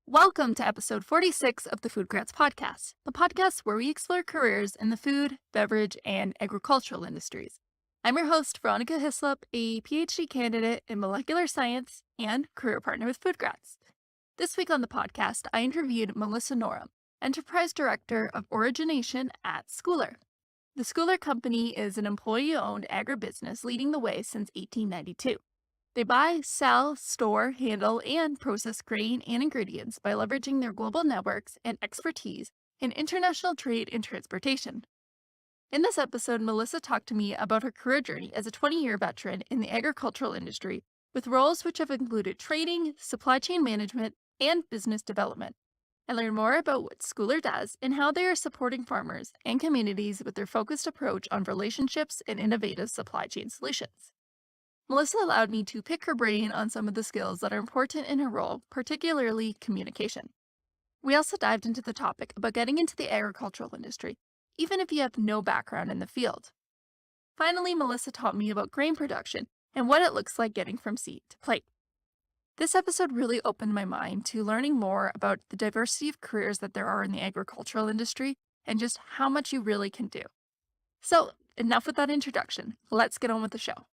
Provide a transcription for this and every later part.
Welcome to episode 46 of the FoodGrads Podcast, the podcast where we explore careers in the food, beverage, and agricultural industries. I'm your host, Veronica Hislop, a PhD candidate in molecular science and career partner with FoodGrads. This week on the podcast, I interviewed Melissa Norem, Enterprise Director of Origination at Scoular. The Scoular company is an employee-owned agribusiness leading the way since 1892. They buy, sell, store, handle, and process grain and ingredients by leveraging their global networks and expertise in international trade and transportation. In this episode, Melissa talked to me about her career journey as a 20-year veteran in the agricultural industry, with roles which have included trading, supply chain management, and business development. I learned more about what Scoular does and how they are supporting farmers and communities with their focused approach on relationships and innovative supply chain solutions. Melissa allowed me to pick her brain on some of the skills that are important in her role, particularly communication. We also dived into the topic about getting into the agricultural industry, even if you have no background in the field. Finally, Melissa taught me about grain production and what it looks like getting from seed to plate. This episode really opened my mind to learning more about the diversity of careers that there are in the agricultural industry and just how much you really can do. So, enough with that introduction. Let's get on with the show.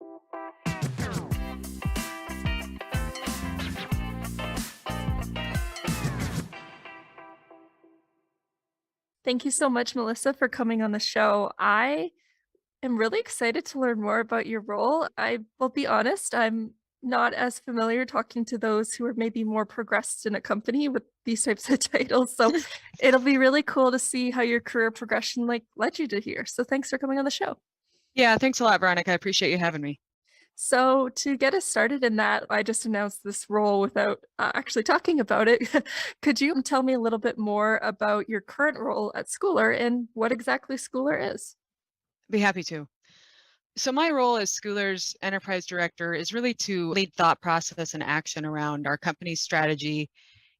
Thank you so much, Melissa, for coming on the show. I am really excited to learn more about your role. I will be honest, I'm not as familiar talking to those who are maybe more progressed in a company with these types of titles. So it'll be really cool to see how your career progression led you to here. So thanks for coming on the show. Yeah, thanks a lot, Veronica. I appreciate you having me. So to get us started in that, I just announced this role without actually talking about it. Could you tell me a little bit more about your current role at Scoular and what exactly Scoular is? I'd be happy to. So my role as Scoular's enterprise director is really to lead thought process and action around our company's strategy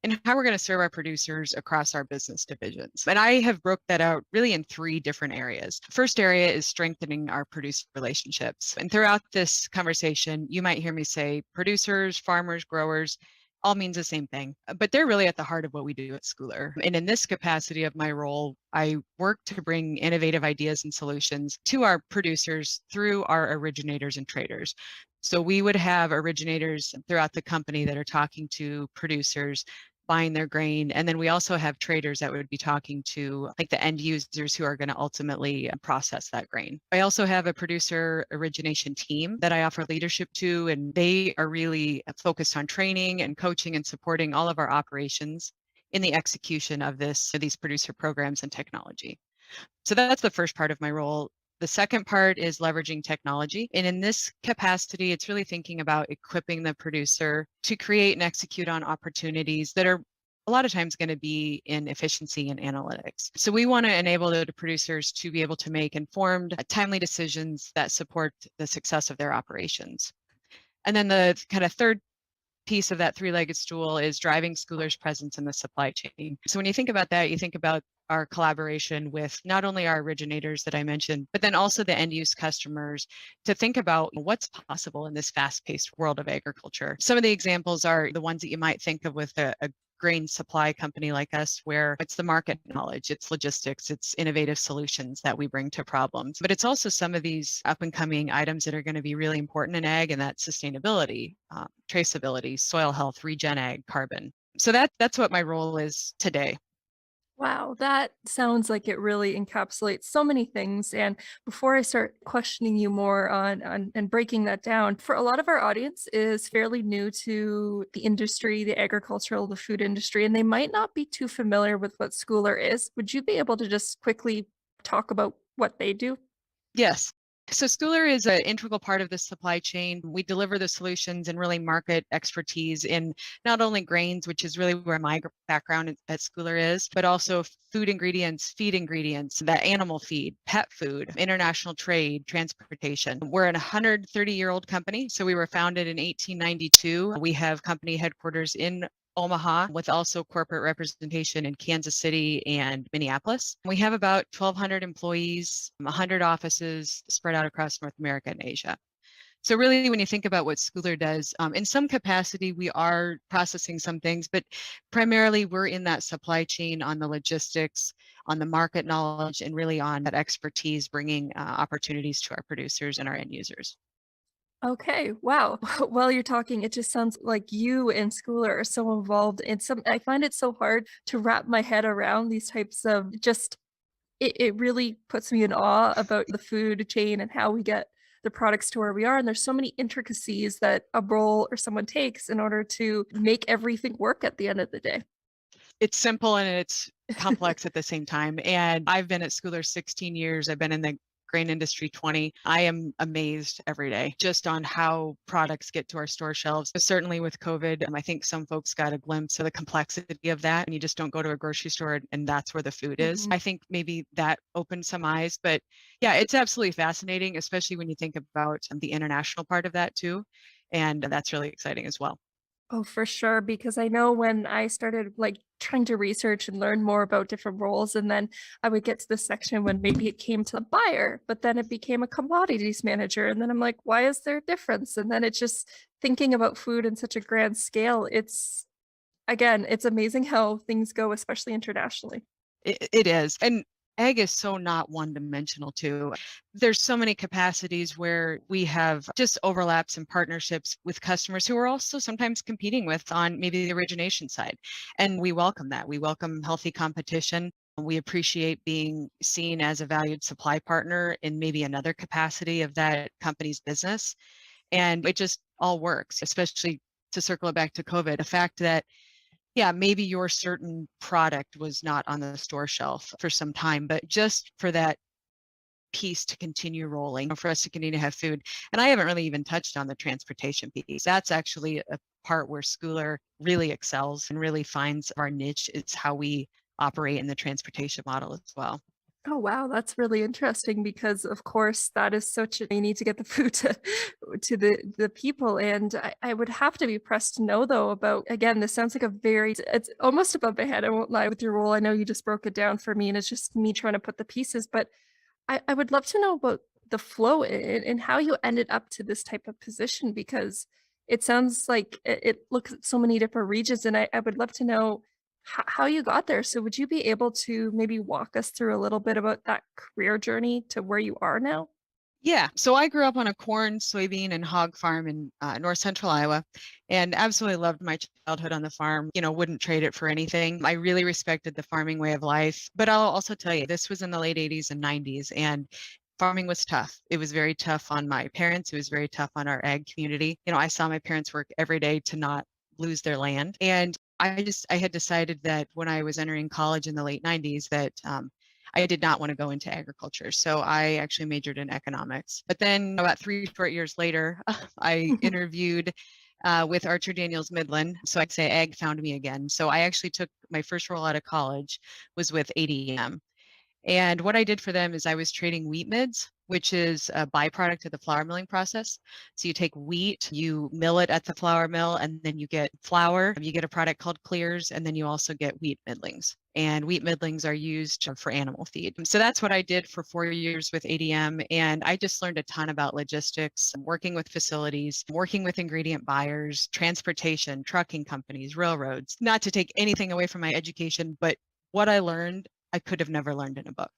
and how we're going to serve our producers across our business divisions. And I have broke that out really in three different areas. First area is strengthening our producer relationships. And throughout this conversation, you might hear me say producers, farmers, growers, all means the same thing, but they're really at the heart of what we do at Scoular. And in this capacity of my role, I work to bring innovative ideas and solutions to our producers through our originators and traders. So we would have originators throughout the company that are talking to producers, buying their grain. And then we also have traders that would be talking to like the end users who are going to ultimately process that grain. I also have a producer origination team that I offer leadership to, and they are really focused on training and coaching and supporting all of our operations in the execution of these producer programs and technology. So that's the first part of my role. The second part is leveraging technology. And in this capacity, it's really thinking about equipping the producer to create and execute on opportunities that are a lot of times going to be in efficiency and analytics. So we want to enable the producers to be able to make informed, timely decisions that support the success of their operations. And then the kind of third piece of that three-legged stool is driving Scoular's presence in the supply chain. So when you think about that, you think about our collaboration with not only our originators that I mentioned, but then also the end use customers to think about what's possible in this fast-paced world of agriculture. Some of the examples are the ones that you might think of with a grain supply company like us, where it's the market knowledge, it's logistics, it's innovative solutions that we bring to problems. But it's also some of these up and coming items that are going to be really important in ag, and that's sustainability, traceability, soil health, regen ag, carbon. So that's what my role is today. Wow, that sounds like it really encapsulates so many things. And before I start questioning you more on and breaking that down, for a lot of our audience is fairly new to the industry, the agricultural, the food industry, and they might not be too familiar with what Scoular is. Would you be able to just quickly talk about what they do? Yes. So Scoular is an integral part of the supply chain. We deliver the solutions and really market expertise in not only grains, which is really where my background at Scoular is, but also food ingredients, feed ingredients, the animal feed, pet food, international trade, transportation. We're a 130-year-old company. So we were founded in 1892. We have company headquarters in Omaha, with also corporate representation in Kansas City and Minneapolis. We have about 1,200 employees, 100 offices spread out across North America and Asia. So really, when you think about what Scoular does, in some capacity, we are processing some things, but primarily we're in that supply chain on the logistics, on the market knowledge, and really on that expertise, bringing opportunities to our producers and our end users. Okay, wow. While you're talking, it just sounds like you and Scoular are so involved in some I find it so hard to wrap my head around these types of just it really puts me in awe about the food chain and how we get the products to where we are, and there's so many intricacies that a role or someone takes in order to make everything work at the end of the day. It's simple and it's complex at the same time. And I've been at Scoular 16 years. I've been in the grain industry 20. I am amazed every day just on how products get to our store shelves. Certainly with COVID, I think some folks got a glimpse of the complexity of that. And you just don't go to a grocery store and that's where the food is. Mhm. I think maybe that opened some eyes. But yeah, it's absolutely fascinating, especially when you think about the international part of that too. And that's really exciting as well. Oh, for sure, because I know when I started, like, trying to research and learn more about different roles, and then I would get to the section when maybe it came to a buyer, but then it became a commodities manager, and then I'm like, "Why is there a difference?" And then it's just thinking about food in such a grand scale, it's again, it's amazing how things go, especially internationally. It is. And ag is so not one dimensional too. There's so many capacities where we have just overlaps and partnerships with customers who are also sometimes competing with on maybe the origination side. And we welcome that. We welcome healthy competition. We appreciate being seen as a valued supply partner in maybe another capacity of that company's business. And it just all works, especially to circle it back to COVID. The fact that yeah, maybe your certain product was not on the store shelf for some time, but just for that piece to continue rolling, for us to continue to have food. And I haven't really even touched on the transportation piece. That's actually a part where Scoular really excels and really finds our niche. It's how we operate in the transportation model as well. Oh, wow, that's really interesting because, of course, that is such a you need to get the food to the people, and I would have to be pressed to know, though, about again, this sounds like a very it's almost above my head, I won't lie with your role, I know you just broke it down for me, and it's just me trying to put the pieces, but I would love to know about the flow and how you ended up to this type of position because it sounds like it looks at so many different regions, and I would love to know how you got there. So would you be able to maybe walk us through a little bit about that career journey to where you are now? Yeah, so I grew up on a corn, soybean, and hog farm in north central Iowa and absolutely loved my childhood on the farm. You know, wouldn't trade it for anything. I really respected the farming way of life. But I'll also tell you, this was in the late 80s and 90s, and farming was tough. It was very tough on my parents. It was very tough on our ag community. You know, I saw my parents work every day to not lose their land. And I had decided that when I was entering college in the late 90s that I did not want to go into agriculture. So I actually majored in economics. But then about 3 short years later, I interviewed with Archer Daniels Midland. So I'd say ag found me again. So I actually took my first role out of college was with ADM. And what I did for them is I was trading wheat midds, which is a byproduct of the flour milling process. So you take wheat, you mill it at the flour mill, and then you get flour. You get a product called clears, and then you also get wheat middlings. And wheat middlings are used for animal feed. So that's what I did for 4 years with ADM. And I just learned a ton about logistics, working with facilities, working with ingredient buyers, transportation, trucking companies, railroads. Not to take anything away from my education, but what I learned I could have never learned in a book.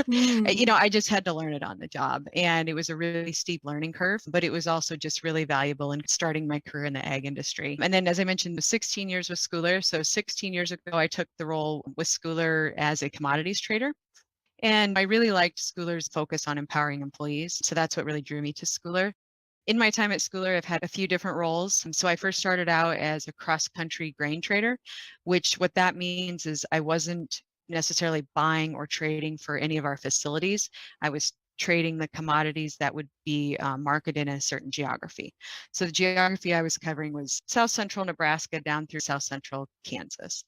You Hmm. know, I just had to learn it on the job. And it was a really steep learning curve, but it was also just really valuable in starting my career in the ag industry. And then, as I mentioned, 16 years with Scoular. So 16 years ago, I took the role with Scoular as a commodities trader. And I really liked Schoular's focus on empowering employees. So that's what really drew me to Scoular. In my time at Scoular, I've had a few different roles. So I first started out as a cross-country grain trader, which what that means is I wasn't necessarily buying or trading for any of our facilities. I was trading the commodities that would be marketed in a certain geography. So the geography I was covering was South Central Nebraska down through South Central Kansas.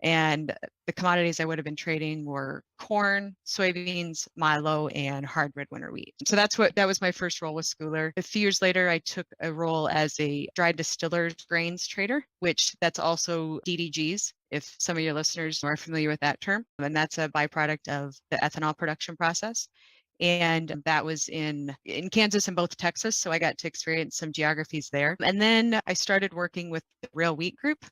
And the commodities I would have been trading were corn, soybeans, milo, and hardwood winter wheat. So that was my first role with Scoular. A few years later, I took a role as a dried distillers grains trader, which that's also DDGs, if some of your listeners are familiar with that term. And that's a byproduct of the ethanol production process. And that was in Kansas and both Texas. So I got to experience some geographies there. And then I started working with the Rail Wheat Group.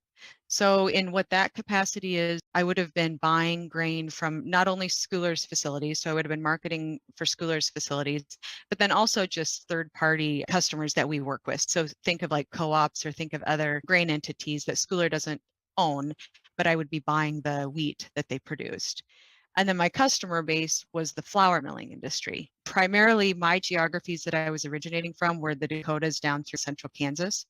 So in what that capacity is, I would have been buying grain from not only Scoular's facilities, so I would have been marketing for Scoular's facilities, but then also just third-party customers that we work with. So think of like co-ops or think of other grain entities that Scoular doesn't own, but I would be buying the wheat that they produced. And then my customer base was the flour milling industry. Primarily, my geographies that I was originating from were the Dakotas down through central Kansas.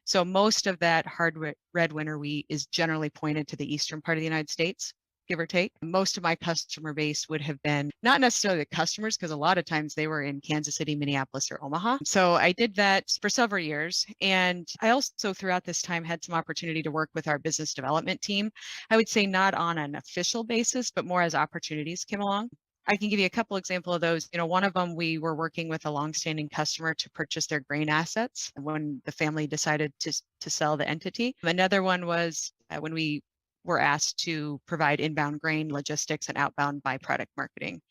So most of that hard red winter wheat is generally pointed to the eastern part of the United States, give or take. Most of my customer base would have been not necessarily the customers, because a lot of times they were in Kansas City, Minneapolis, or Omaha. So I did that for several years. And I also throughout this time had some opportunity to work with our business development team. I would say not on an official basis, but more as opportunities came along. I can give you a couple examples of those. One of them, we were working with a longstanding customer to purchase their grain assets when the family decided to sell the entity. Another one was when we were asked to provide inbound grain logistics and outbound byproduct marketing.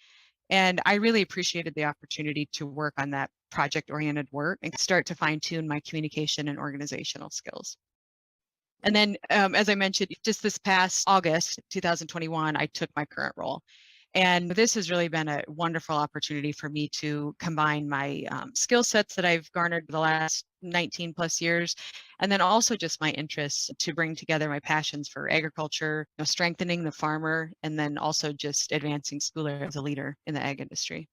And I really appreciated the opportunity to work on that project-oriented work and start to fine-tune my communication and organizational skills. And then, as I mentioned, just this past August 2021, I took my current role. And this has really been a wonderful opportunity for me to combine my skill sets that I've garnered the last 19 plus years, and then also just my interests to bring together my passions for agriculture, strengthening the farmer, and then also just advancing Scoular as a leader in the ag industry.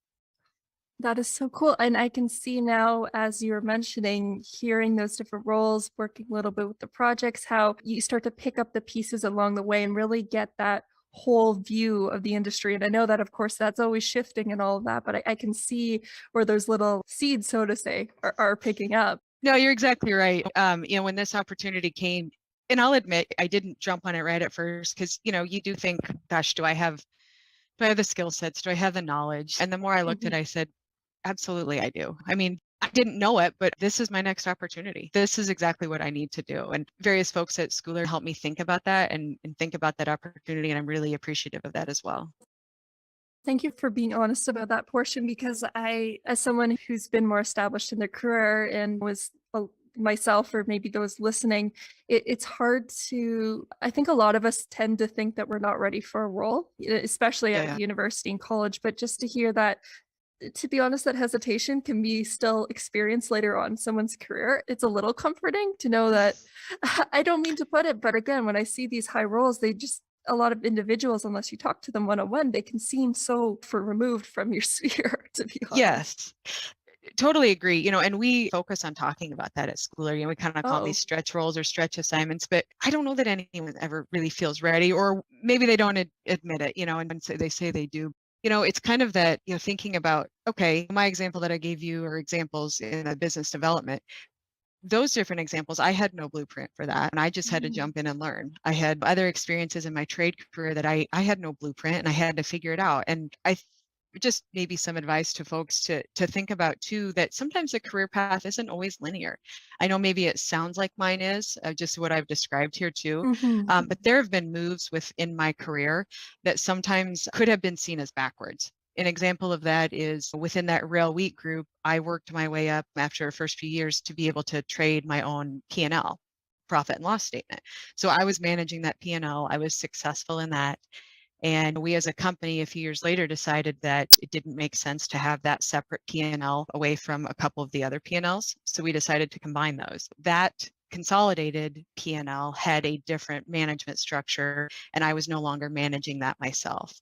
That is so cool. And I can see now, as you were mentioning, hearing those different roles, working a little bit with the projects, how you start to pick up the pieces along the way and really get that whole view of the industry. And I know that, of course, that's always shifting and all of that, but I can see where those little seeds, so to say, are picking up. No, you're exactly right. When this opportunity came, and I'll admit I didn't jump on it right at first because, you do think, gosh, do I have the skill sets? Do I have the knowledge? And the more I looked at it, I said, absolutely, I do. I mean, I didn't know it, but this is my next opportunity. This is exactly what I need to do. And various folks at Scoular helped me think about that and think about that opportunity. And I'm really appreciative of that as well. Thank you for being honest about that portion because as someone who's been more established in their career and was myself or maybe those listening, it's hard to, I think a lot of us tend to think that we're not ready for a role, especially at Yeah. university and college. But just to hear that, to be honest, that hesitation can be still experienced later on in someone's career. It's a little comforting to know that I don't mean to put it, but again, when I see these high roles, they just a lot of individuals, unless you talk to them one-on-one, they can seem so for removed from your sphere, to be honest. Yes. Totally agree. And we focus on talking about that at Scoular. We kind of call it these Oh. stretch roles or stretch assignments, but I don't know that anyone ever really feels ready, or maybe they don't admit it, and so they say they do. It's kind of that, thinking about, okay, my example that I gave you or examples in the business development, those different examples, I had no blueprint for that. And I just had to Mm. jump in and learn. I had other experiences in my trade career that I had no blueprint and I had to figure it out. And just maybe some advice to folks to think about too, that sometimes a career path isn't always linear. I know maybe it sounds like mine is, just what I've described here too. Mhm. But there have been moves within my career that sometimes could have been seen as backwards. An example of that is within that rail wheat group, I worked my way up after the first few years to be able to trade my own P&L, profit and loss statement. So I was managing that P&L. I was successful in that. And we as a company a few years later decided that it didn't make sense to have that separate P&L away from a couple of the other P&Ls. So we decided to combine those. That consolidated P&L had a different management structure, and I was no longer managing that myself.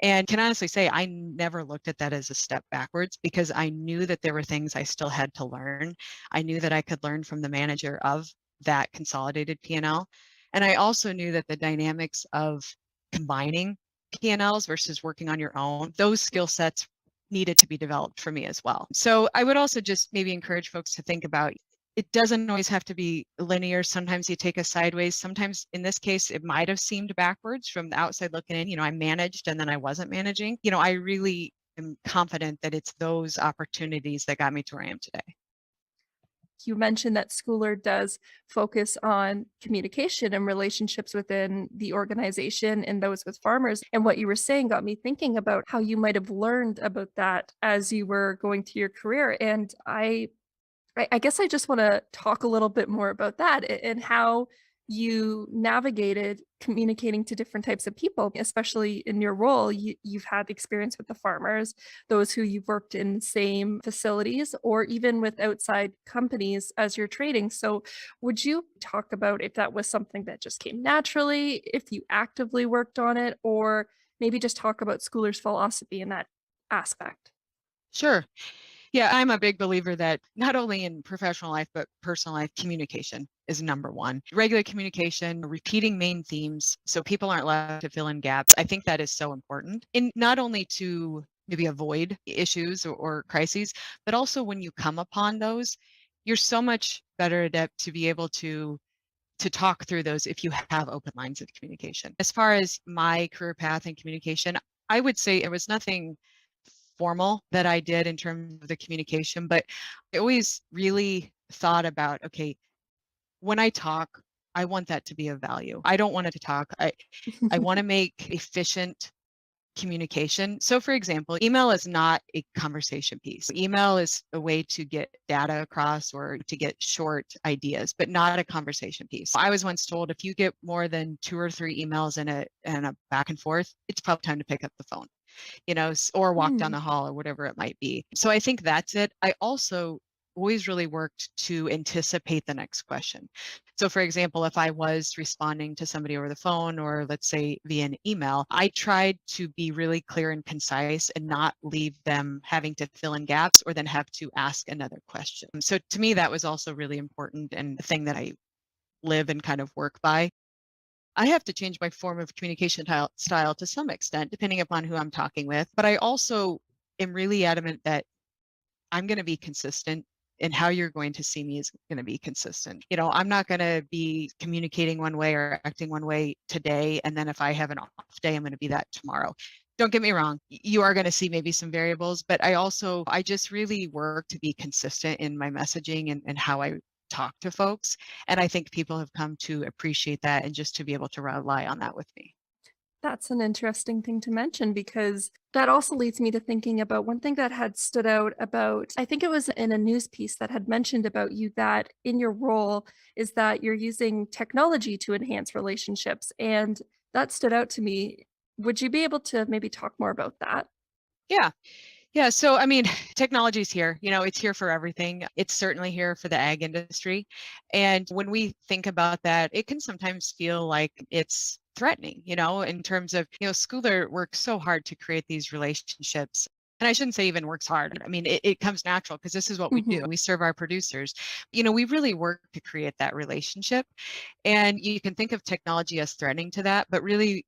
And can honestly say I never looked at that as a step backwards because I knew that there were things I still had to learn. I knew that I could learn from the manager of that consolidated P&L. And I also knew that the dynamics of combining P&Ls versus working on your own, those skill sets needed to be developed for me as well. So I would also just maybe encourage folks to think about, it doesn't always have to be linear. Sometimes you take a sideways. Sometimes in this case, it might have seemed backwards from the outside looking in. I managed and then I wasn't managing. I really am confident that it's those opportunities that got me to where I am today. You mentioned that Scoular does focus on communication and relationships within the organization and those with farmers. And what you were saying got me thinking about how you might have learned about that as you were going through your career. And I guess I just want to talk a little bit more about that and how you navigated communicating to different types of people, especially in your role. You've had experience with the farmers, those who you've worked in the same facilities, or even with outside companies as you're trading. So, would you talk about if that was something that just came naturally, if you actively worked on it, or maybe just talk about Schooler's philosophy in that aspect? Sure. Yeah, I'm a big believer that not only in professional life, but personal life, communication is number one. Regular communication, repeating main themes so people aren't left to fill in gaps. I think that is so important. And not only to maybe avoid issues or crises, but also when you come upon those, you're so much better adept to be able to talk through those if you have open lines of communication. As far as my career path in communication, I would say it was nothing formal that I did in terms of the communication, but I always really thought about, okay, when I talk, I want that to be of value. I don't want it to talk. I want to make efficient communication. So for example, email is not a conversation piece. Email is a way to get data across or to get short ideas, but not a conversation piece. I was once told if you get more than 2 or 3 emails in a back and forth, it's probably time to pick up the phone, or walk down Hmm. the hall or whatever it might be. So I think that's it. I also always really worked to anticipate the next question. So for example, if I was responding to somebody over the phone or let's say via an email, I tried to be really clear and concise and not leave them having to fill in gaps or then have to ask another question. So to me, that was also really important and the thing that I live and kind of work by. I have to change my form of communication style to some extent, depending upon who I'm talking with. But I also am really adamant that I'm going to be consistent and how you're going to see me is going to be consistent. I'm not going to be communicating one way or acting one way today. And then if I have an off day, I'm going to be that tomorrow. Don't get me wrong. You are going to see maybe some variables, but I just really work to be consistent in my messaging and how I talk to folks. And I think people have come to appreciate that and just to be able to rely on that with me. That's an interesting thing to mention because that also leads me to thinking about one thing that had stood out about, I think it was in a news piece that had mentioned about you that in your role is that you're using technology to enhance relationships. And that stood out to me. Would you be able to maybe talk more about that? Yeah. Yeah, so I mean, technology is here. It's here for everything. It's certainly here for the ag industry. And when we think about that, it can sometimes feel like it's threatening, in terms of, Schooler works so hard to create these relationships. And I shouldn't say even works hard. I mean, it comes natural because this is what we do. Mhm. We serve our producers. We really work to create that relationship. And you can think of technology as threatening to that, but really,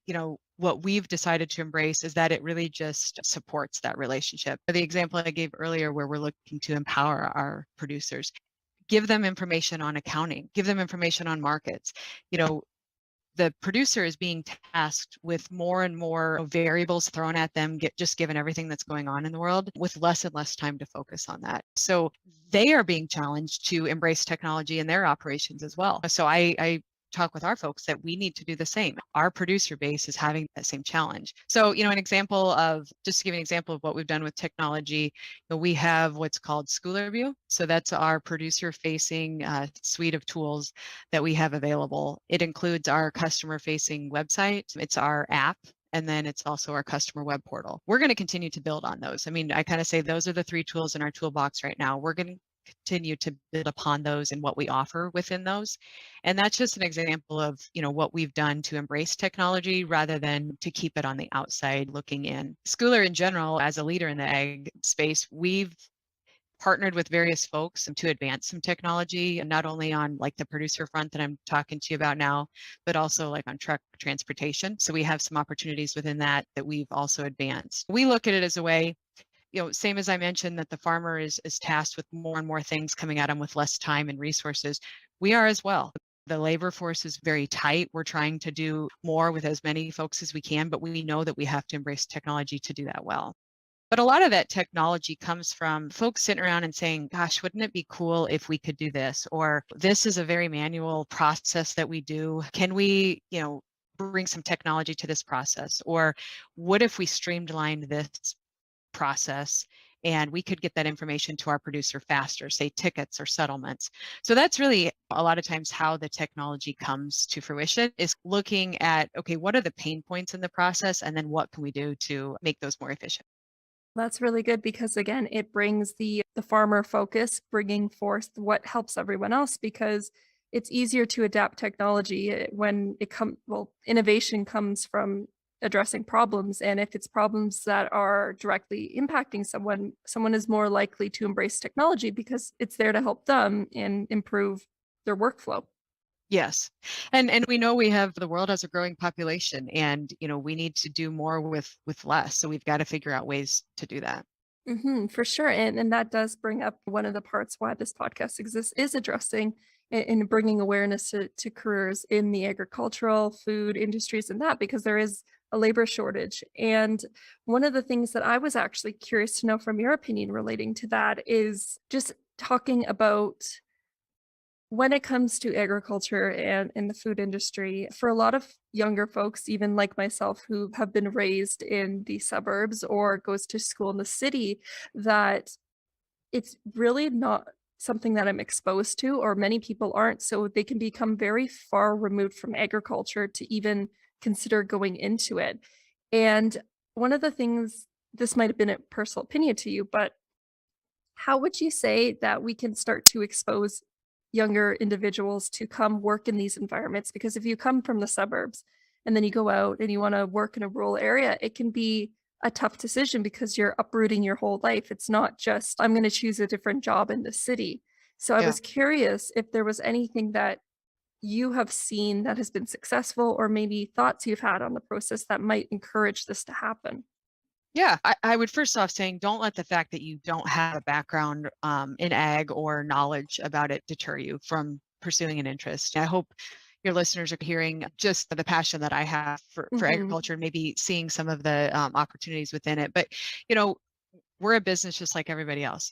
what we've decided to embrace is that it really just supports that relationship. The example I gave earlier, where we're looking to empower our producers, give them information on accounting, give them information on markets. You know, the producer is being tasked with more and more variables thrown at them, just given everything that's going on in the world, with less and less time to focus on that. So they are being challenged to embrace technology in their operations as well. So I talk with our folks that we need to do the same. Our producer base is having that same challenge. So, just to give an example of what we've done with technology, we have what's called Scoular View. So that's our producer facing suite of tools that we have available. It includes our customer facing website, it's our app, and then it's also our customer web portal. We're going to continue to build on those. I mean, I kind of say those are the 3 tools in our toolbox right now. We're going to continue to build upon those and what we offer within those. And that's just an example of, what we've done to embrace technology rather than to keep it on the outside looking in. Schooler in general, as a leader in the ag space, we've partnered with various folks to advance some technology, and not only on like the producer front that I'm talking to you about now, but also like on truck transportation. So we have some opportunities within that we've also advanced. We look at it as a way, same as I mentioned that the farmer is tasked with more and more things coming at him with less time and resources. We are as well. The labor force is very tight. We're trying to do more with as many folks as we can, but we know that we have to embrace technology to do that well. But a lot of that technology comes from folks sitting around and saying, gosh, wouldn't it be cool if we could do this? Or this is a very manual process that we do. Can we, bring some technology to this process? Or what if we streamlined this process and we could get that information to our producer faster, say tickets or settlements? So that's really a lot of times how the technology comes to fruition, is looking at, okay, what are the pain points in the process? And then what can we do to make those more efficient? That's really good because again, it brings the farmer focus, bringing forth what helps everyone else because it's easier to adapt technology when innovation comes from addressing problems, and if it's problems that are directly impacting someone is more likely to embrace technology because it's there to help them and improve their workflow. Yes. And we know the world has a growing population, and we need to do more with less. So we've got to figure out ways to do that. For sure, and that does bring up one of the parts why this podcast exists is addressing and bringing awareness to careers in the agricultural, food industries, and that because there is a labor shortage. And one of the things that I was actually curious to know from your opinion relating to that is just talking about when it comes to agriculture and in the food industry, for a lot of younger folks, even like myself, who have been raised in the suburbs or goes to school in the city, that it's really not something that I'm exposed to, or many people aren't. So they can become very far removed from agriculture to even consider going into it. And one of the things, this might have been a personal opinion to you, but how would you say that we can start to expose younger individuals to come work in these environments? Because if you come from the suburbs and then you go out and you want to work in a rural area, it can be a tough decision because you're uprooting your whole life. It's not just, I'm going to choose a different job in the city. So I Yeah. was curious if there was anything that you have seen that has been successful or maybe thoughts you've had on the process that might encourage this to happen. Yeah, I would first off saying, don't let the fact that you don't have a background in ag or knowledge about it deter you from pursuing an interest. I hope your listeners are hearing just the passion that I have for Hmm. agriculture and maybe seeing some of the opportunities within it. But, you know, we're a business just like everybody else.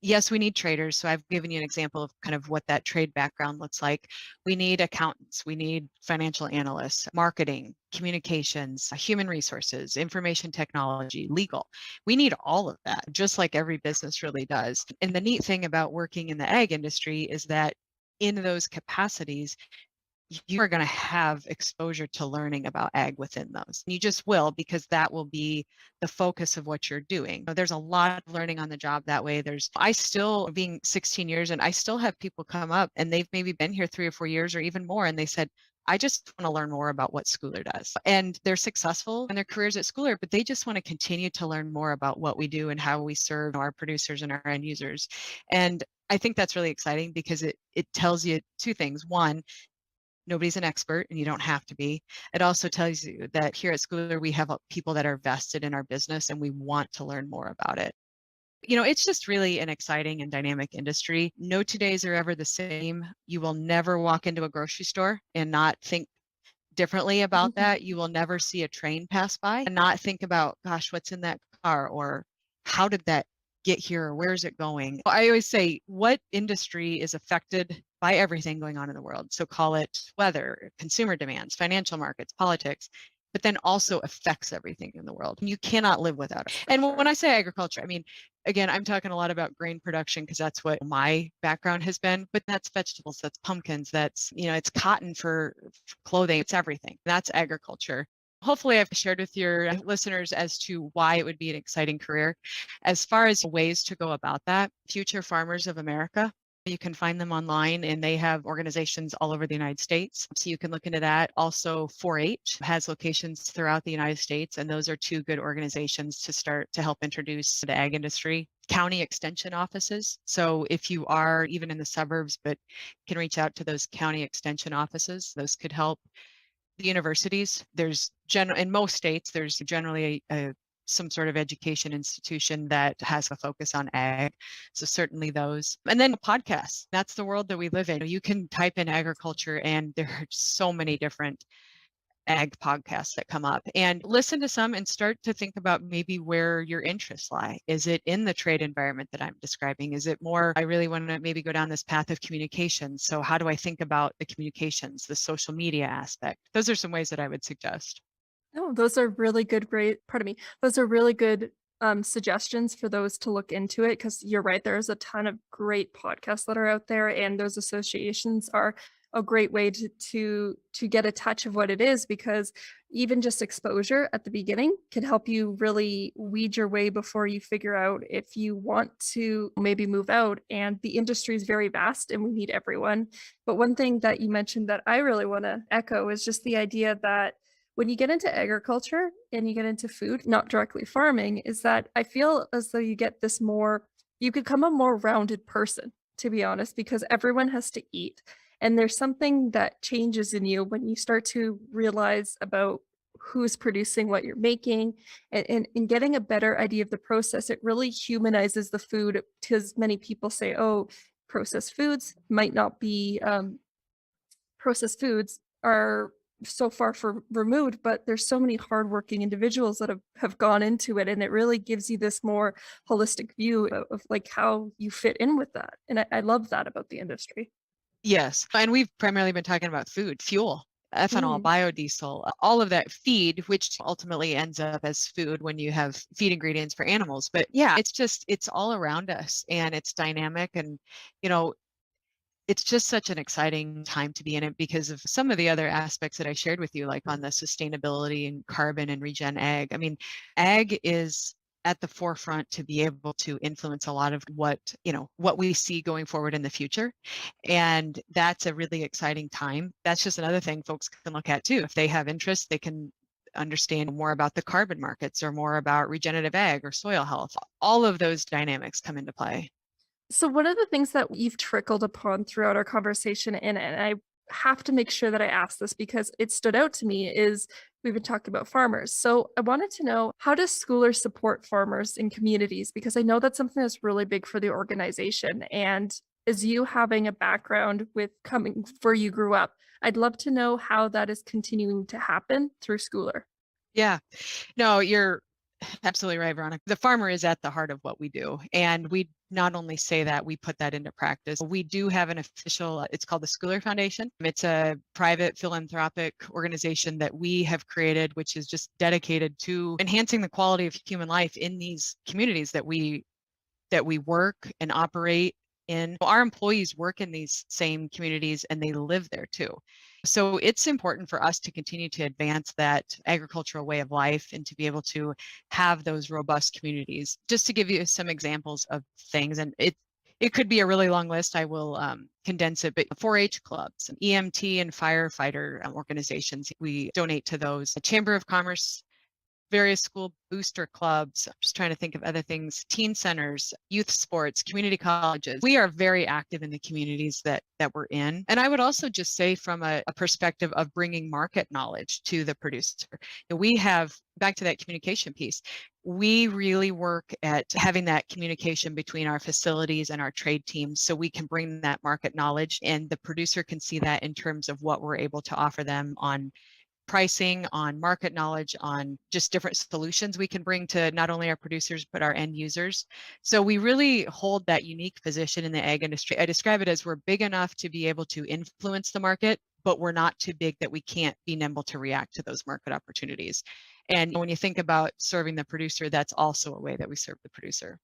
Yes, we need traders. So I've given you an example of kind of what that trade background looks like. We need accountants, we need financial analysts, marketing, communications, human resources, information technology, legal. We need all of that, just like every business really does. And the neat thing about working in the ag industry is that in those capacities, you are going to have exposure to learning about ag within those. You just will, because that will be the focus of what you're doing. There's a lot of learning on the job that way. I still, being 16 years, and I still have people come up and they've maybe been here 3 or 4 years or even more. And they said, I just want to learn more about what Scoular does. And they're successful in their careers at Scoular, but they just want to continue to learn more about what we do and how we serve our producers and our end users. And I think that's really exciting because it tells you two things. One, nobody's an expert and you don't have to be. It also tells you that here at Scoular, we have people that are vested in our business and we want to learn more about it. It's just really an exciting and dynamic industry. No 2 days are ever the same. You will never walk into a grocery store and not think differently about that. You will never see a train pass by and not think about, gosh, what's in that car, or how did that get here, or where's it going? I always say, what industry is affected by everything going on in the world? So call it weather, consumer demands, financial markets, politics, but then also affects everything in the world. You cannot live without it. And when I say agriculture, I mean, again, I'm talking a lot about grain production because that's what my background has been, but that's vegetables, that's pumpkins, it's cotton for clothing, it's everything. That's agriculture. Hopefully I've shared with your listeners as to why it would be an exciting career. As far as ways to go about that, Future Farmers of America, you can find them online and they have organizations all over the United States. So you can look into that. Also, 4-H has locations throughout the United States, and those are two good organizations to start to help introduce the ag industry. County extension offices. So if you are even in the suburbs, but can reach out to those county extension offices, those could help. The universities, in most states, there's generally some sort of education institution that has a focus on ag. So certainly those. And then podcasts. That's the world that we live in. You can type in agriculture and there are so many different ag podcasts that come up, and listen to some and start to think about maybe where your interests lie. Is it in the trade environment that I'm describing? Is it more, I really want to maybe go down this path of communication. So how do I think about the communications, the social media aspect? Those are some ways that I would suggest. No, those are really good, pardon me. Those are really good suggestions for those to look into it because you're right. There's a ton of great podcasts that are out there, and those associations are a great way to get a touch of what it is because even just exposure at the beginning can help you really weed your way before you figure out if you want to maybe move out. And the industry is very vast and we need everyone. But one thing that you mentioned that I really want to echo is just the idea that when you get into agriculture and you get into food, not directly farming, is that I feel as though you get this more, you become a more rounded person, to be honest, because everyone has to eat. And there's something that changes in you when you start to realize about who's producing what you're making and getting a better idea of the process. It really humanizes the food because many people say, oh, processed foods might not be processed foods are so far removed, but there's so many hardworking individuals that have gone into it, and it really gives you this more holistic view of like how you fit in with that. And I love that about the industry. Yes. And we've primarily been talking about food, fuel, ethanol, Mm. biodiesel, all of that feed, which ultimately ends up as food when you have feed ingredients for animals. But yeah, it's all around us and it's dynamic. And, you know, it's just such an exciting time to be in it because of some of the other aspects that I shared with you, like on the sustainability and carbon and regen ag. I mean, ag is at the forefront to be able to influence a lot of what we see going forward in the future. And that's a really exciting time. That's just another thing folks can look at too. If they have interest, they can understand more about the carbon markets or more about regenerative ag or soil health. All of those dynamics come into play. So one of the things that you've trickled upon throughout our conversation, and I have to make sure that I ask this because it stood out to me, is we've been talking about farmers. So I wanted to know, how does Scoular support farmers in communities? Because I know that's something that's really big for the organization. And as you having a background with coming where you grew up, I'd love to know how that is continuing to happen through Scoular. Yeah. No, you're absolutely right, Veronica. The farmer is at the heart of what we do. And we not only say that, we put that into practice. We do have an official, it's called the Scoular Foundation. It's a private philanthropic organization that we have created, which is just dedicated to enhancing the quality of human life in these communities that we work and operate in. Our employees work in these same communities and they live there too. So it's important for us to continue to advance that agricultural way of life and to be able to have those robust communities. Just to give you some examples of things, and it could be a really long list. I will condense it, but 4-H clubs, EMT and firefighter organizations, we donate to those. The Chamber of Commerce, various school booster clubs. I'm just trying to think of other things, teen centers, youth sports, community colleges. We are very active in the communities that we're in. And I would also just say from a perspective of bringing market knowledge to the producer. We have, back to that communication piece, we really work at having that communication between our facilities and our trade teams so we can bring that market knowledge and the producer can see that in terms of what we're able to offer them on pricing, on market knowledge, on just different solutions we can bring to not only our producers, but our end users. So we really hold that unique position in the ag industry. I describe it as we're big enough to be able to influence the market, but we're not too big that we can't be nimble to react to those market opportunities. And when you think about serving the producer, that's also a way that we serve the producer.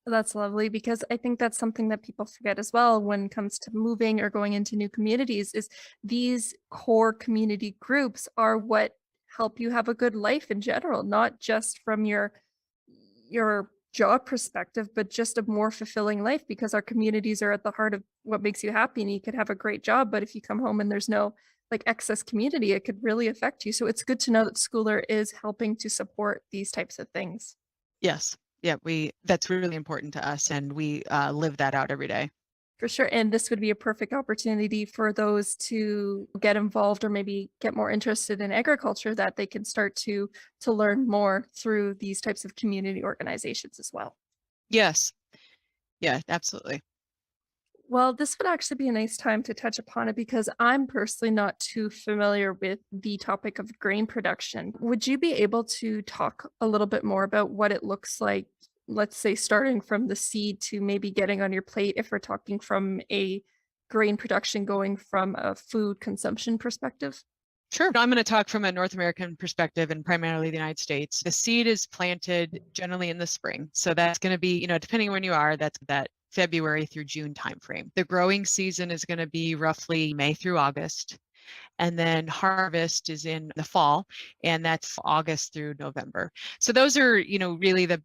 That's lovely because I think that's something that people forget as well when it comes to moving or going into new communities is these core community groups are what help you have a good life in general, not just from your job perspective, but just a more fulfilling life because our communities are at the heart of what makes you happy and you could have a great job, but if you come home and there's no like excess community, it could really affect you. So it's good to know that Schooler is helping to support these types of things. Yes. Yeah, that's really important to us and we live that out every day. For sure. And this would be a perfect opportunity for those to get involved or maybe get more interested in agriculture that they can start to learn more through these types of community organizations as well. Yes. Yeah, absolutely. Well, this would actually be a nice time to touch upon it because I'm personally not too familiar with the topic of grain production. Would you be able to talk a little bit more about what it looks like, let's say, starting from the seed to maybe getting on your plate, if we're talking from a grain production going from a food consumption perspective? Sure. I'm going to talk from a North American perspective and primarily the United States. The seed is planted generally in the spring. So that's going to be, depending on when you are, that's that February through June timeframe. The growing season is going to be roughly May through August. And then harvest is in the fall, and that's August through November. So those are, really the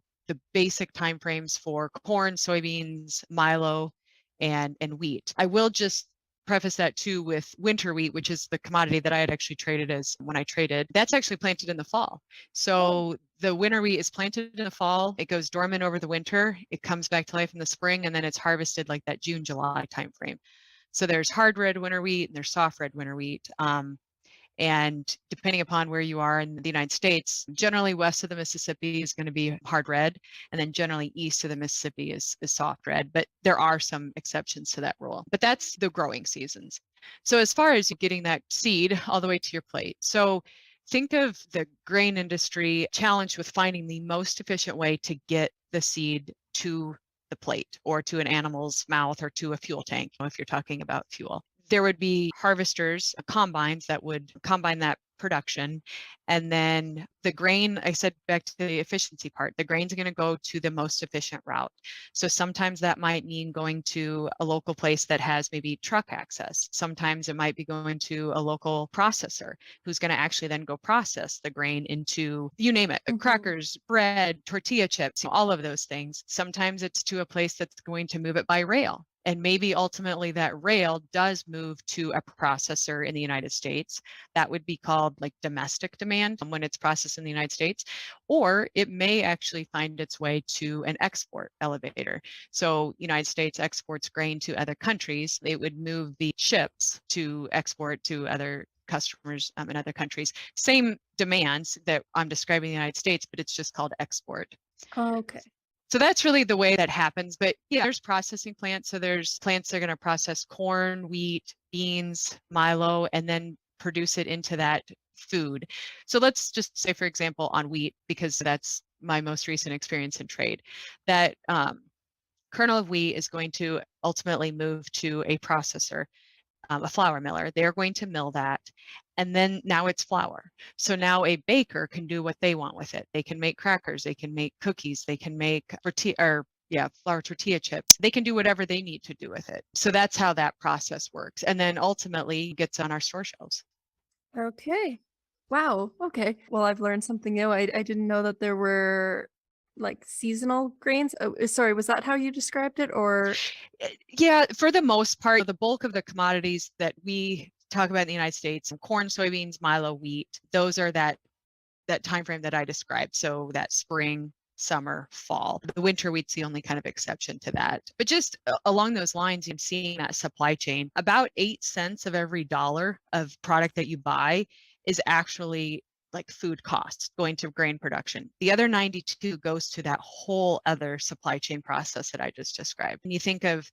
basic timeframes for corn, soybeans, milo, and wheat. I will just preface that too with winter wheat, which is the commodity that I had actually traded as when I traded. That's actually planted in the fall. So the winter wheat is planted in the fall. It goes dormant over the winter. It comes back to life in the spring, and then it's harvested like that June, July timeframe. So there's hard red winter wheat and there's soft red winter wheat. And depending upon where you are in the United States, generally west of the Mississippi is going to be hard red, and then generally east of the Mississippi is soft red. But there are some exceptions to that rule. But that's the growing seasons. So as far as getting that seed all the way to your plate. So think of the grain industry challenged with finding the most efficient way to get the seed to the plate or to an animal's mouth or to a fuel tank, if you're talking about fuel. There would be harvesters, combines that would combine that production. And then the grain, I said back to the efficiency part, the grain's going to go to the most efficient route. So sometimes that might mean going to a local place that has maybe truck access. Sometimes it might be going to a local processor who's going to actually then go process the grain into, you name it, crackers, bread, tortilla chips, all of those things. Sometimes it's to a place that's going to move it by rail. And maybe ultimately that rail does move to a processor in the United States. That would be called like domestic demand when it's processed in the United States, or it may actually find its way to an export elevator. So United States exports grain to other countries. It would move the ships to export to other customers in other countries. Same demands that I'm describing in the United States, but it's just called export. Okay. So that's really the way that happens. But yeah, there's processing plants. So there's plants that are going to process corn, wheat, beans, milo, and then produce it into that food. So let's just say, for example, on wheat, because that's my most recent experience in trade, that kernel of wheat is going to ultimately move to a processor, a flour miller. They're going to mill that. And then now it's flour. So now a baker can do what they want with it. They can make crackers, they can make cookies, they can make flour tortilla chips. They can do whatever they need to do with it. So that's how that process works. And then ultimately gets on our store shelves. Okay. Wow. Okay. Well, I've learned something new. I didn't know that there were like seasonal grains. Oh, sorry, was that how you described it? Or Yeah, for the most part, the bulk of the commodities that we talk about in the United States, corn, soybeans, milo, wheat, those are that time frame that I described. So that spring, summer, fall. The winter wheat's the only kind of exception to that. But just along those lines, you're seeing that supply chain, about 8 cents of every dollar of product that you buy is actually like food costs going to grain production. The other 92 goes to that whole other supply chain process that I just described. When you think of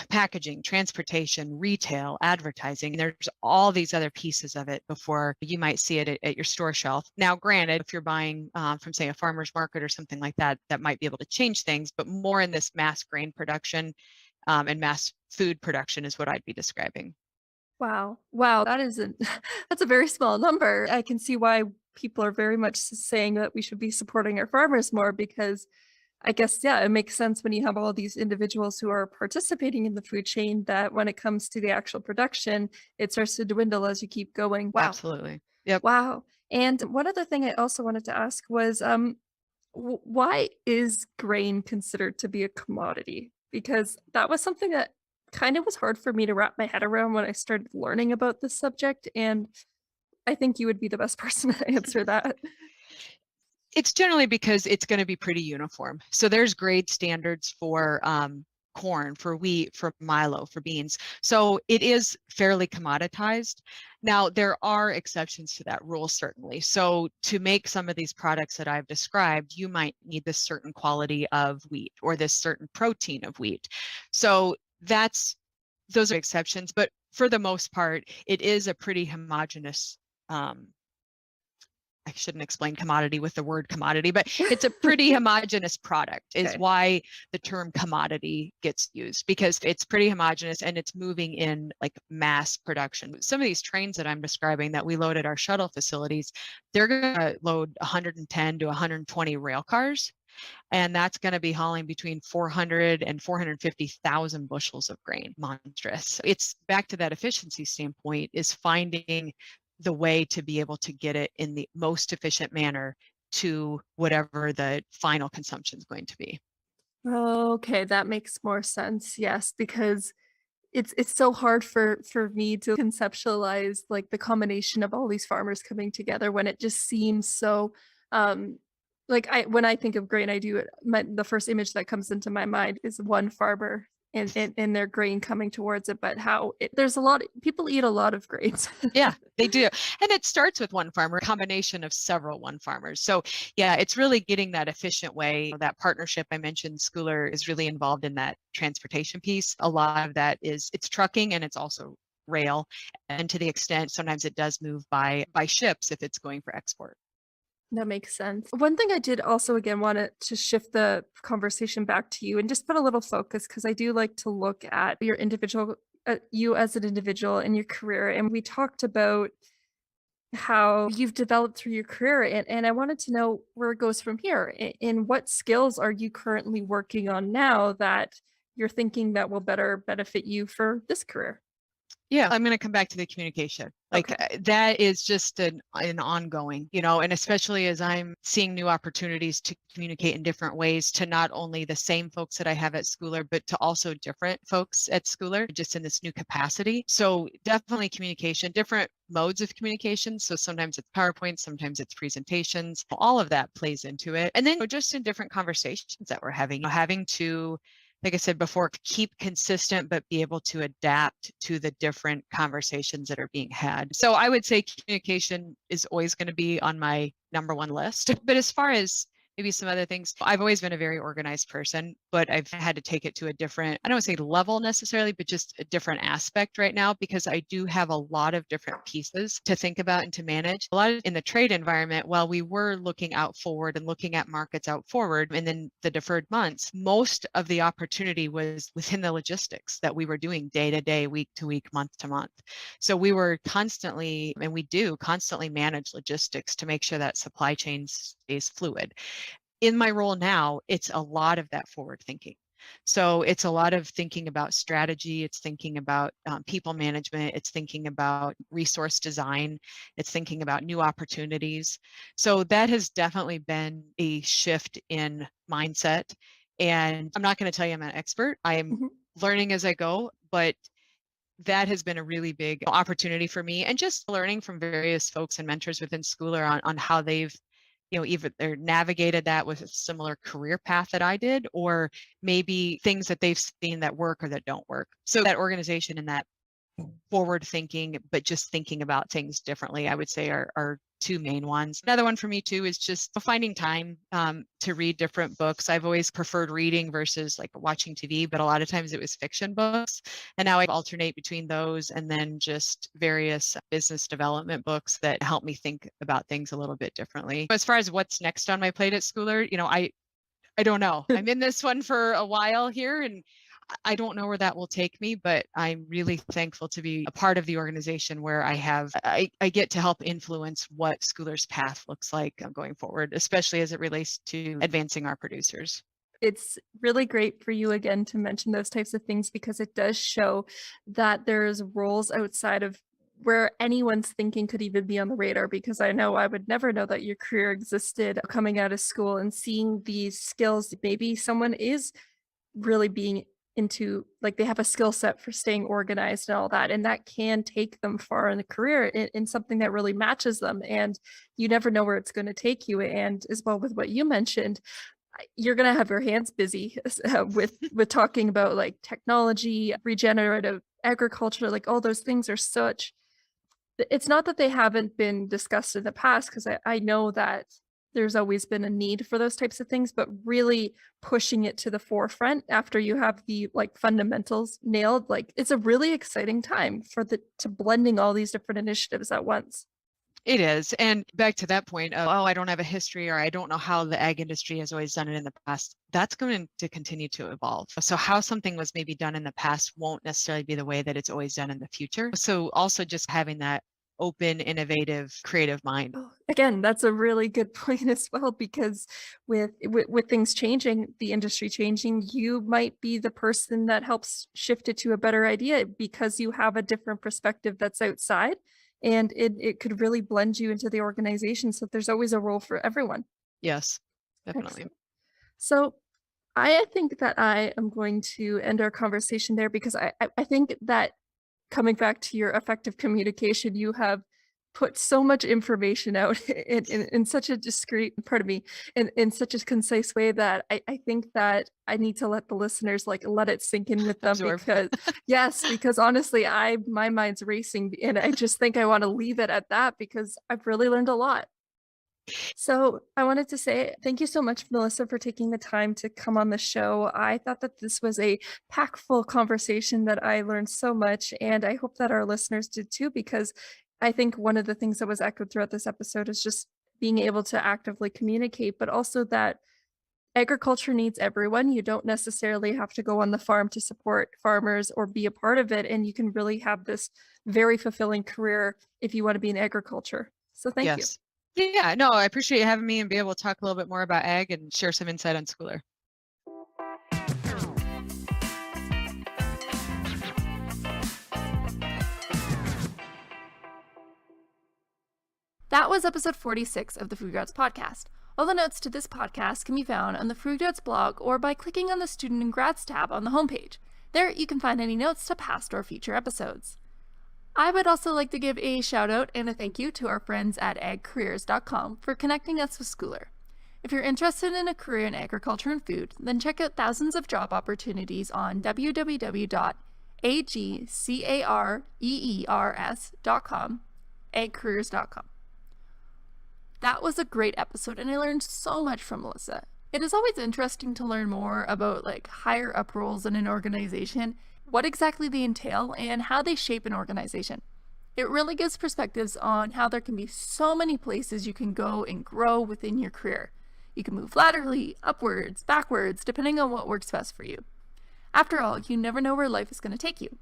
packaging, transportation, retail, advertising. There's all these other pieces of it before you might see it at your store shelf. Now, granted, if you're buying from, say, a farmer's market or something like that, that might be able to change things, but more in this mass grain production and mass food production is what I'd be describing. wow. Wow, that isn't that's a very small number. I can see why people are very much saying that we should be supporting our farmers more because I guess, yeah, it makes sense when you have all these individuals who are participating in the food chain that when it comes to the actual production, it starts to dwindle as you keep going. Wow. Absolutely. Yep. Wow. And one other thing I also wanted to ask was, why is grain considered to be a commodity? Because that was something that kind of was hard for me to wrap my head around when I started learning about this subject. And I think you would be the best person to answer that. It's generally because it's going to be pretty uniform. So there's grade standards for corn, for wheat, for milo, for beans. So it is fairly commoditized. Now, there are exceptions to that rule, certainly. So to make some of these products that I've described, you might need this certain quality of wheat or this certain protein of wheat. So those are exceptions, but for the most part, it is a pretty homogeneous, I shouldn't explain commodity with the word commodity, but it's a pretty homogeneous product is Okay. why the term commodity gets used, because it's pretty homogeneous and it's moving in like mass production. Some of these trains that I'm describing that we load at our shuttle facilities, they're going to load 110 to 120 rail cars. And that's going to be hauling between 400 and 450,000 bushels of grain. Monstrous. It's back to that efficiency standpoint, is finding the way to be able to get it in the most efficient manner to whatever the final consumption is going to be. Okay, that makes more sense. Yes, because it's so hard for me to conceptualize like the combination of all these farmers coming together when it just seems so like I when I think of grain, I do the first image that comes into my mind is one farmer and their grain coming towards it, but there's a lot people eat a lot of grains. Yeah, they do. And it starts with one farmer, a combination of several one farmers. So yeah, it's really getting that efficient way. That partnership I mentioned, Scoular is really involved in that transportation piece. A lot of that it's trucking and it's also rail. And to the extent sometimes it does move by ships if it's going for export. That makes sense. One thing I did also again wanted to shift the conversation back to you and just put a little focus because I do like to look at your individual, you as an individual and your career. And we talked about how you've developed through your career. And I wanted to know where it goes from here. And what skills are you currently working on now that you're thinking that will better benefit you for this career? Yeah, I'm going to come back to the communication. Like Okay. that is just an ongoing, and especially as I'm seeing new opportunities to communicate in different ways to not only the same folks that I have at Scoular, but to also different folks at Scoular, just in this new capacity. So definitely communication, different modes of communication. So sometimes it's PowerPoint, sometimes it's presentations. All of that plays into it. And then just in different conversations that we're having to, like I said before, keep consistent, but be able to adapt to the different conversations that are being had. So I would say communication is always going to be on my number one list. But as far as maybe some other things, I've always been a very organized person, but I've had to take it to a different, I don't want to say level necessarily, but just a different aspect right now, because I do have a lot of different pieces to think about and to manage. A lot in the trade environment, while we were looking out forward and looking at markets out forward, and then the deferred months, most of the opportunity was within the logistics that we were doing day to day, week to week, month to month. So we were constantly, and we do constantly manage logistics to make sure that supply chain stays fluid. In my role now, it's a lot of that forward thinking. So it's a lot of thinking about strategy. It's thinking about people management. It's thinking about resource design. It's thinking about new opportunities. So that has definitely been a shift in mindset. And I'm not going to tell you I'm an expert. I am Mhm. learning as I go, but that has been a really big opportunity for me, and just learning from various folks and mentors within Scoular on how they've either they're navigated that with a similar career path that I did, or maybe things that they've seen that work or that don't work. So that organization and that forward thinking, but just thinking about things differently, I would say are two main ones. Another one for me too is just finding time to read different books. I've always preferred reading versus like watching TV, but a lot of times it was fiction books. And now I alternate between those and then just various business development books that help me think about things a little bit differently. As far as what's next on my plate at Scoular, I don't know. I'm in this one for a while here, and I don't know where that will take me, but I'm really thankful to be a part of the organization where I get to help influence what Scoular's path looks like going forward, especially as it relates to advancing our producers. It's really great for you again to mention those types of things because it does show that there's roles outside of where anyone's thinking could even be on the radar, because I know I would never know that your career existed coming out of school and seeing these skills. Maybe someone is really being into like they have a skill set for staying organized and all that, and that can take them far in the career in something that really matches them, and you never know where it's going to take you. And as well with what you mentioned, you're going to have your hands busy with talking about like technology, regenerative agriculture, like all those things are such, it's not that they haven't been discussed in the past, because I know that there's always been a need for those types of things, but really pushing it to the forefront after you have the like fundamentals nailed, like it's a really exciting time for the to blending all these different initiatives at once. It is. And back to that point of, oh, I don't have a history or I don't know how the ag industry has always done it in the past. That's going to continue to evolve. So how something was maybe done in the past won't necessarily be the way that it's always done in the future. So also just having that open, innovative, creative mind. Oh, again, that's a really good point as well, because with things changing, the industry changing, you might be the person that helps shift it to a better idea because you have a different perspective that's outside, and it could really blend you into the organization. So there's always a role for everyone. Yes, definitely. Excellent. So I think that I am going to end our conversation there because I think that coming back to your effective communication, you have put so much information out in such a discreet, pardon me, in such a concise way that I think that I need to let the listeners like let it sink in with them Absorb. because yes, because honestly, my mind's racing and I just think I want to leave it at that because I've really learned a lot. So I wanted to say thank you so much, Melissa, for taking the time to come on the show. I thought that this was a packful conversation that I learned so much, and I hope that our listeners did too, because I think one of the things that was echoed throughout this episode is just being able to actively communicate, but also that agriculture needs everyone. You don't necessarily have to go on the farm to support farmers or be a part of it, and you can really have this very fulfilling career if you want to be in agriculture. So thank you. Yes. Yeah, no, I appreciate you having me and be able to talk a little bit more about ag and share some insight on Scoular. That was episode 46 of the FoodGrads Podcast. All the notes to this podcast can be found on the FoodGrads blog or by clicking on the Student and Grads tab on the homepage. There you can find any notes to past or future episodes. I would also like to give a shout out and a thank you to our friends at agcareers.com for connecting us with Scoular. If you're interested in a career in agriculture and food, then check out thousands of job opportunities on www.agcareers.com, agcareers.com. That was a great episode and I learned so much from Melissa. It is always interesting to learn more about like higher up roles in an organization, what exactly they entail, and how they shape an organization. It really gives perspectives on how there can be so many places you can go and grow within your career. You can move laterally, upwards, backwards, depending on what works best for you. After all, you never know where life is going to take you.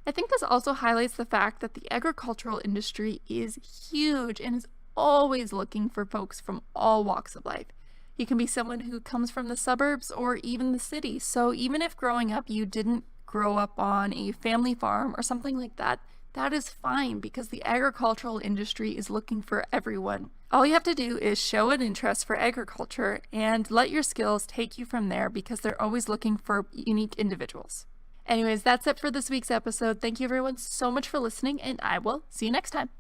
I think this also highlights the fact that the agricultural industry is huge and is always looking for folks from all walks of life. You can be someone who comes from the suburbs or even the city. So even if growing up you didn't grow up on a family farm or something like that, that is fine because the agricultural industry is looking for everyone. All you have to do is show an interest for agriculture and let your skills take you from there because they're always looking for unique individuals. Anyways, that's it for this week's episode. Thank you everyone so much for listening and I will see you next time.